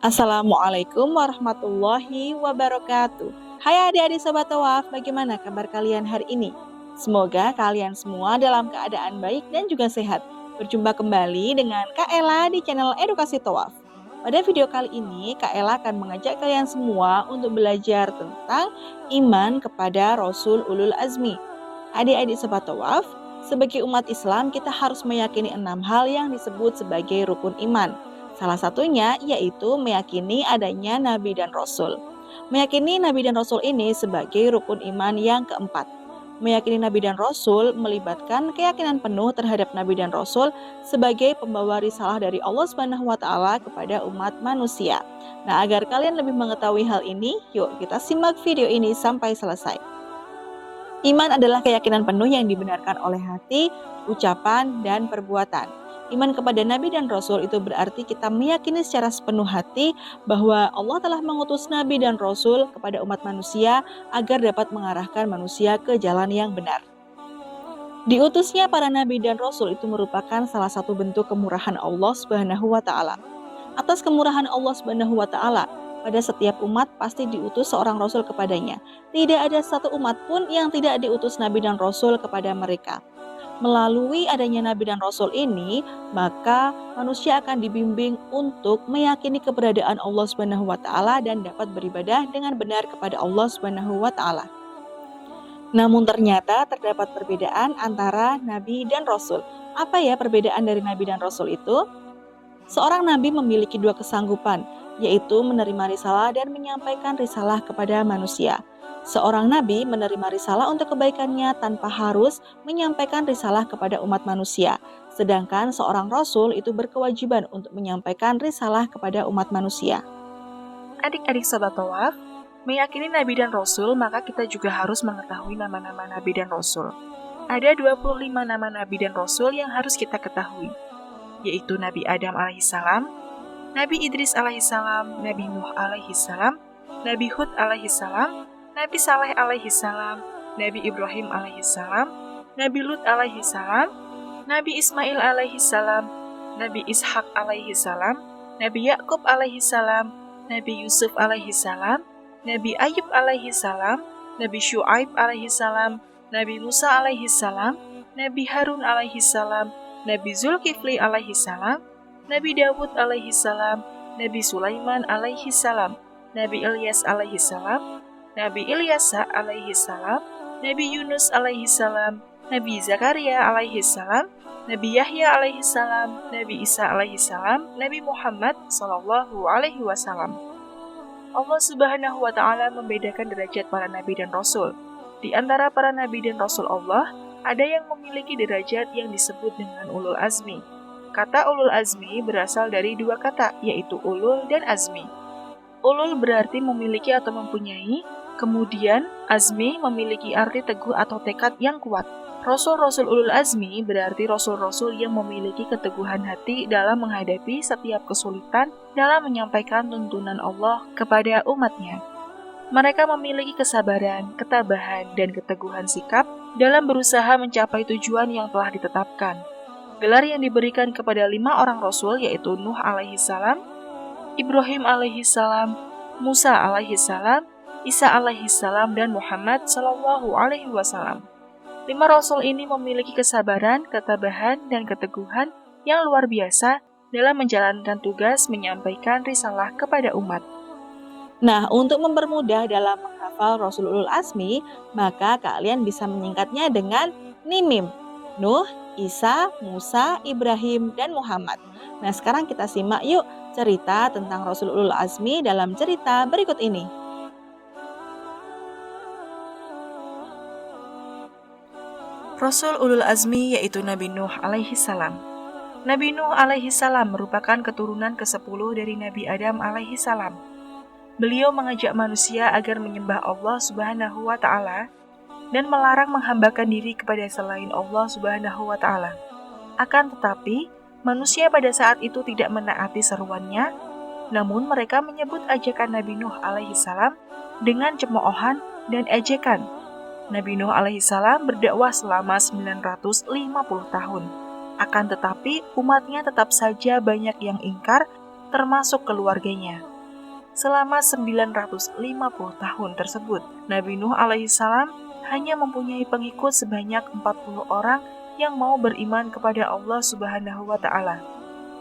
Assalamualaikum warahmatullahi wabarakatuh. Hai adik-adik Sobat Tawaf, bagaimana kabar kalian hari ini? Semoga kalian semua dalam keadaan baik dan juga sehat. Berjumpa kembali dengan Kak Ella di channel Edukasi Tawaf. Pada video kali ini, Kak Ella akan mengajak kalian semua untuk belajar tentang iman kepada Rasul Ulul Azmi. Adik-adik Sobat Tawaf, sebagai umat Islam kita harus meyakini 6 hal yang disebut sebagai rukun iman. Salah satunya yaitu meyakini adanya Nabi dan Rasul. Meyakini Nabi dan Rasul ini sebagai rukun iman yang keempat. Meyakini Nabi dan Rasul melibatkan keyakinan penuh terhadap Nabi dan Rasul sebagai pembawa risalah dari Allah Subhanahu wa Ta'ala kepada umat manusia. Nah, agar kalian lebih mengetahui hal ini, yuk kita simak video ini sampai selesai. Iman adalah keyakinan penuh yang dibenarkan oleh hati, ucapan, dan perbuatan. Iman kepada Nabi dan Rasul itu berarti kita meyakini secara sepenuh hati bahwa Allah telah mengutus Nabi dan Rasul kepada umat manusia agar dapat mengarahkan manusia ke jalan yang benar. Diutusnya para Nabi dan Rasul itu merupakan salah satu bentuk kemurahan Allah Subhanahu wa Ta'ala. Atas kemurahan Allah Subhanahu wa Ta'ala, pada setiap umat pasti diutus seorang Rasul kepadanya. Tidak ada satu umat pun yang tidak diutus Nabi dan Rasul kepada mereka. Melalui adanya Nabi dan Rasul ini, maka manusia akan dibimbing untuk meyakini keberadaan Allah Subhanahu wa Ta'ala dan dapat beribadah dengan benar kepada Allah Subhanahu wa Ta'ala. Namun ternyata terdapat perbedaan antara Nabi dan Rasul. Apa ya perbedaan dari Nabi dan Rasul itu? Seorang Nabi memiliki dua kesanggupan, yaitu menerima risalah dan menyampaikan risalah kepada manusia. Seorang Nabi menerima risalah untuk kebaikannya tanpa harus menyampaikan risalah kepada umat manusia. Sedangkan seorang Rasul itu berkewajiban untuk menyampaikan risalah kepada umat manusia. Adik-adik Sobat Tawaf, meyakini Nabi dan Rasul, maka kita juga harus mengetahui nama-nama Nabi dan Rasul. Ada 25 nama Nabi dan Rasul yang harus kita ketahui, yaitu Nabi Adam alaihissalam, Nabi Idris alaihissalam, Nabi Nuh alaihissalam, Nabi Hud alaihissalam, Nabi Saleh alaihissalam, Nabi Ibrahim alaihissalam, Nabi Lut alaihissalam, Nabi Ismail alaihissalam, Nabi Ishak alaihissalam, Nabi Yakub alaihissalam, Nabi Yusuf alaihissalam, Nabi Ayub alaihissalam, Nabi Syuaib alaihissalam, Nabi Musa alaihissalam, Nabi Harun alaihissalam, Nabi Zulkifli alaihissalam, Nabi Dawud alaihissalam, Nabi Sulaiman alaihissalam, Nabi Ilyas alaihissalam, Nabi Ilyasa alaihissalam, Nabi Yunus alaihissalam, Nabi Zakaria alaihissalam, Nabi Yahya alaihissalam, Nabi Isa alaihissalam, Nabi Muhammad sallallahu alaihi wasallam. Allah Subhanahu wa Ta'ala membedakan derajat para nabi dan rasul. Di antara para nabi dan rasul Allah, ada yang memiliki derajat yang disebut dengan ulul azmi. Kata ulul azmi berasal dari dua kata, yaitu ulul dan azmi. Ulul berarti memiliki atau mempunyai, kemudian azmi memiliki arti teguh atau tekad yang kuat. Rasul-rasul ulul azmi berarti rasul-rasul yang memiliki keteguhan hati dalam menghadapi setiap kesulitan dalam menyampaikan tuntunan Allah kepada umatnya. Mereka memiliki kesabaran, ketabahan, dan keteguhan sikap dalam berusaha mencapai tujuan yang telah ditetapkan. Gelar yang diberikan kepada 5 orang rasul yaitu Nuh alaihissalam, Ibrahim alaihissalam, Musa alaihissalam, Isa alaihissalam, dan Muhammad sallallahu alaihi wasallam. 5 rasul ini memiliki kesabaran, ketabahan, dan keteguhan yang luar biasa dalam menjalankan tugas menyampaikan risalah kepada umat. Nah, untuk mempermudah dalam menghafal Rasul Ulul Azmi, maka kalian bisa menyingkatnya dengan NIMIM. Nuh, Isa, Musa, Ibrahim, dan Muhammad. Nah, sekarang kita simak yuk cerita tentang Rasul Ulul Azmi dalam cerita berikut ini. Rasul Ulul Azmi yaitu Nabi Nuh alaihissalam. Nabi Nuh alaihissalam merupakan keturunan ke-10 dari Nabi Adam alaihissalam. Beliau mengajak manusia agar menyembah Allah Subhanahu wa Ta'ala dan melarang menghambakan diri kepada selain Allah Subhanahu wa Ta'ala. Akan tetapi, manusia pada saat itu tidak menaati seruannya, namun mereka menyebut ajakan Nabi Nuh alaihissalam dengan cemoohan dan ejekan. Nabi Nuh alaihissalam berdakwah selama 950 tahun. Akan tetapi, umatnya tetap saja banyak yang ingkar, termasuk keluarganya. selama 950 tahun tersebut, Nabi Nuh alaihissalam hanya mempunyai pengikut sebanyak 40 orang yang mau beriman kepada Allah Subhanahu wa Ta'ala.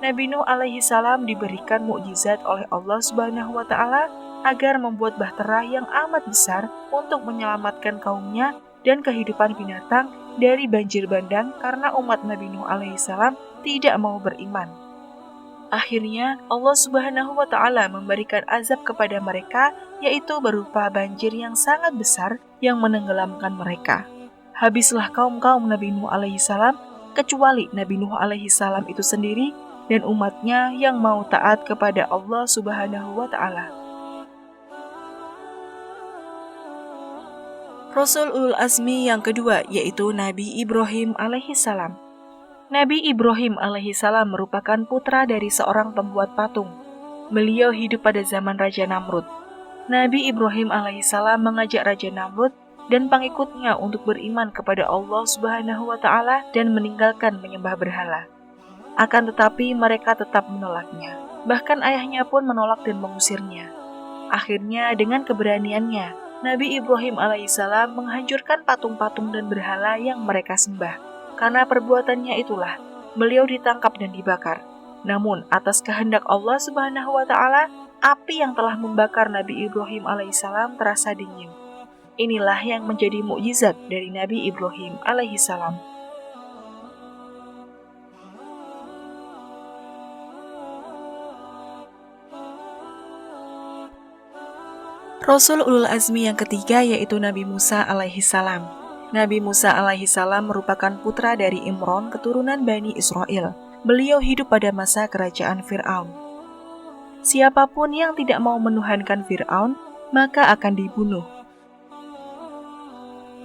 Nabi Nuh alaihissalam diberikan mukjizat oleh Allah Subhanahu wa Ta'ala agar membuat bahtera yang amat besar untuk menyelamatkan kaumnya dan kehidupan binatang dari banjir bandang karena umat Nabi Nuh alaihissalam tidak mau beriman. Akhirnya, Allah Subhanahu wa Ta'ala memberikan azab kepada mereka, yaitu berupa banjir yang sangat besar yang menenggelamkan mereka. Habislah kaum-kaum Nabi Nuh alaihissalam, kecuali Nabi Nuh alaihissalam itu sendiri dan umatnya yang mau taat kepada Allah Subhanahu wa Ta'ala. Rasul Ulul Azmi yang kedua yaitu Nabi Ibrahim alaihissalam. Nabi Ibrahim alaihissalam merupakan putra dari seorang pembuat patung. Beliau hidup pada zaman Raja Namrud. Nabi Ibrahim alaihissalam mengajak Raja Namrud dan pengikutnya untuk beriman kepada Allah Subhanahu wa Ta'ala dan meninggalkan menyembah berhala. Akan tetapi mereka tetap menolaknya. Bahkan ayahnya pun menolak dan mengusirnya. Akhirnya dengan keberaniannya, Nabi Ibrahim alaihissalam menghancurkan patung-patung dan berhala yang mereka sembah. Karena perbuatannya itulah, beliau ditangkap dan dibakar. Namun, atas kehendak Allah Subhanahu wa Ta'ala, api yang telah membakar Nabi Ibrahim alaihissalam terasa dingin. Inilah yang menjadi mukjizat dari Nabi Ibrahim alaihissalam. Rasul Ulul Azmi yang ketiga yaitu Nabi Musa alaihissalam. Nabi Musa alaihissalam merupakan putra dari Imron keturunan Bani Israel. Beliau hidup pada masa kerajaan Fir'aun. Siapapun yang tidak mau menuhankan Fir'aun, maka akan dibunuh.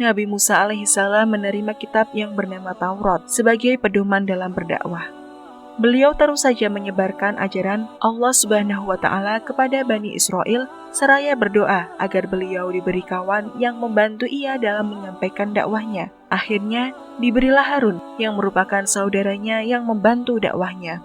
Nabi Musa alaihissalam menerima kitab yang bernama Taurat sebagai pedoman dalam berdakwah. Beliau terus saja menyebarkan ajaran Allah Subhanahu wa Ta'ala kepada Bani Israel, seraya berdoa agar beliau diberi kawan yang membantu ia dalam menyampaikan dakwahnya. Akhirnya, diberilah Harun yang merupakan saudaranya yang membantu dakwahnya.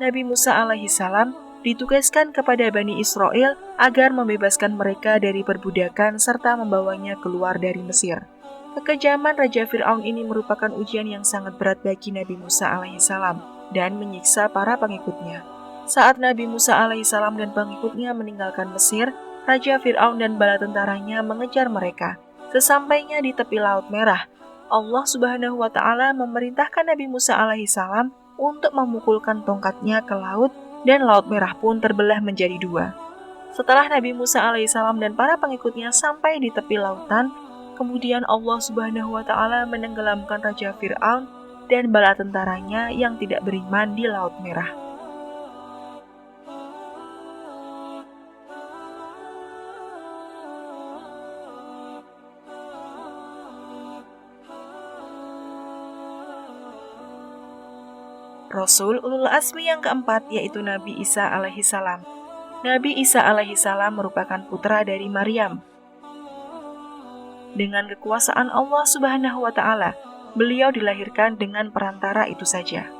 Nabi Musa alaihissalam ditugaskan kepada Bani Israel agar membebaskan mereka dari perbudakan serta membawanya keluar dari Mesir. Kekejaman Raja Fir'aun ini merupakan ujian yang sangat berat bagi Nabi Musa alaihissalam dan menyiksa para pengikutnya. Saat Nabi Musa alaihissalam dan pengikutnya meninggalkan Mesir, Raja Fir'aun dan bala tentaranya mengejar mereka. Sesampainya di tepi Laut Merah, Allah Subhanahu wa Ta'ala memerintahkan Nabi Musa alaihissalam untuk memukulkan tongkatnya ke laut dan Laut Merah pun terbelah menjadi dua. Setelah Nabi Musa alaihissalam dan para pengikutnya sampai di tepi lautan, kemudian Allah Subhanahu wa Ta'ala menenggelamkan Raja Fir'aun dan bala tentaranya yang tidak beriman di Laut Merah. Rasul Ulul Azmi yang keempat yaitu Nabi Isa alaihissalam. Nabi Isa alaihissalam merupakan putra dari Maryam. Dengan kekuasaan Allah Subhanahu wa Ta'ala, beliau dilahirkan dengan perantara itu saja.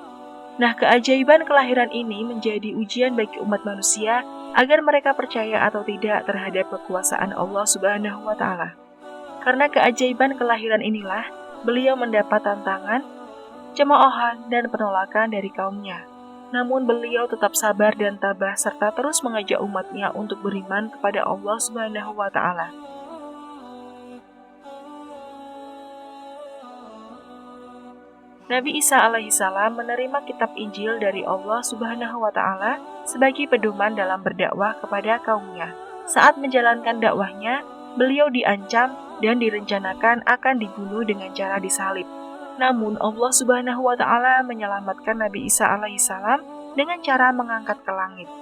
Nah, keajaiban kelahiran ini menjadi ujian bagi umat manusia agar mereka percaya atau tidak terhadap kekuasaan Allah Subhanahu wa Ta'ala. Karena keajaiban kelahiran inilah, beliau mendapat tantangan, cemoohan, dan penolakan dari kaumnya. Namun beliau tetap sabar dan tabah serta terus mengajak umatnya untuk beriman kepada Allah Subhanahu wa Ta'ala. Nabi Isa alaihissalam menerima kitab Injil dari Allah Subhanahu wa Ta'ala sebagai pedoman dalam berdakwah kepada kaumnya. Saat menjalankan dakwahnya, beliau diancam dan direncanakan akan dibunuh dengan cara disalib. Namun Allah Subhanahu wa Ta'ala menyelamatkan Nabi Isa alaihissalam dengan cara mengangkat ke langit.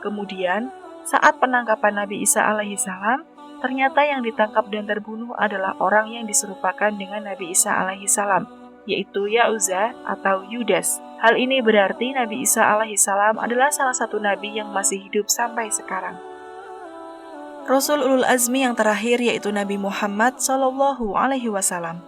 Kemudian, saat penangkapan Nabi Isa alaihissalam, ternyata yang ditangkap dan terbunuh adalah orang yang diserupakan dengan Nabi Isa alaihissalam, yaitu Yahuza atau Yudas. Hal ini berarti Nabi Isa alaihissalam adalah salah satu nabi yang masih hidup sampai sekarang. Rasul Ulul Azmi yang terakhir yaitu Nabi Muhammad Sallallahu Alaihi Wasallam.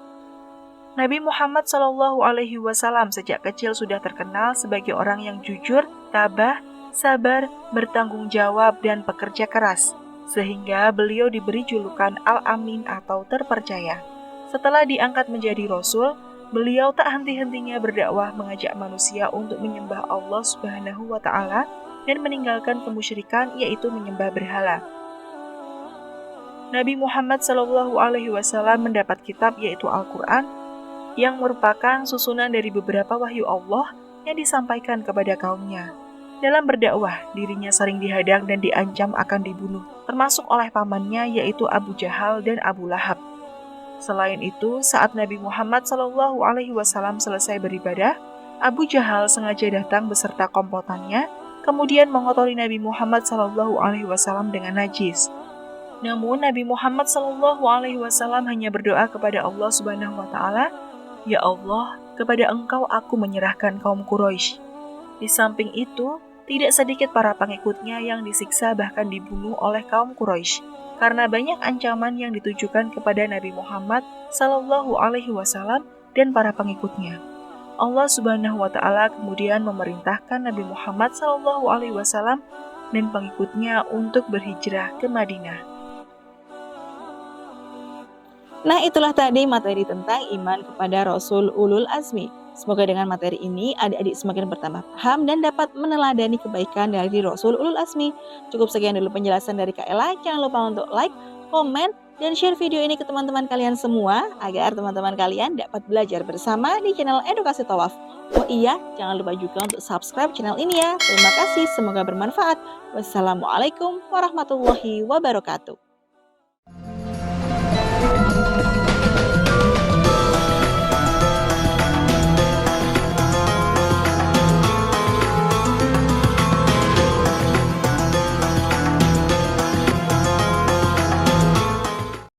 Nabi Muhammad Sallallahu Alaihi Wasallam sejak kecil sudah terkenal sebagai orang yang jujur, tabah, sabar, bertanggung jawab, dan pekerja keras, sehingga beliau diberi julukan Al-Amin atau terpercaya. Setelah diangkat menjadi Rasul, beliau tak henti-hentinya berdakwah mengajak manusia untuk menyembah Allah Subhanahu wa Ta'ala dan meninggalkan kemusyrikan, yaitu menyembah berhala. Nabi Muhammad SAW mendapat kitab yaitu Al-Quran, yang merupakan susunan dari beberapa wahyu Allah yang disampaikan kepada kaumnya. Dalam berdakwah, dirinya sering dihadang dan diancam akan dibunuh, termasuk oleh pamannya yaitu Abu Jahal dan Abu Lahab. Selain itu, saat Nabi Muhammad SAW selesai beribadah, Abu Jahal sengaja datang beserta komplotannya, kemudian mengotori Nabi Muhammad SAW dengan najis. Namun Nabi Muhammad SAW hanya berdoa kepada Allah Subhanahu wa Ta'ala, "Ya Allah, kepada Engkau aku menyerahkan kaum Quraisy." Di samping itu, tidak sedikit para pengikutnya yang disiksa bahkan dibunuh oleh kaum Quraisy karena banyak ancaman yang ditujukan kepada Nabi Muhammad SAW dan para pengikutnya. Allah Subhanahu wa Ta'ala kemudian memerintahkan Nabi Muhammad SAW dan pengikutnya untuk berhijrah ke Madinah. Nah, itulah tadi materi tentang iman kepada Rasul Ulul Azmi. Semoga dengan materi ini adik-adik semakin bertambah paham dan dapat meneladani kebaikan dari Rasul Ulul Azmi. Cukup sekian dulu penjelasan dari Kak Ella. Jangan lupa untuk like, komen, dan share video ini ke teman-teman kalian semua agar teman-teman kalian dapat belajar bersama di channel Edukasi Thawaf. Oh iya, jangan lupa juga untuk subscribe channel ini ya. Terima kasih, semoga bermanfaat. Wassalamualaikum warahmatullahi wabarakatuh.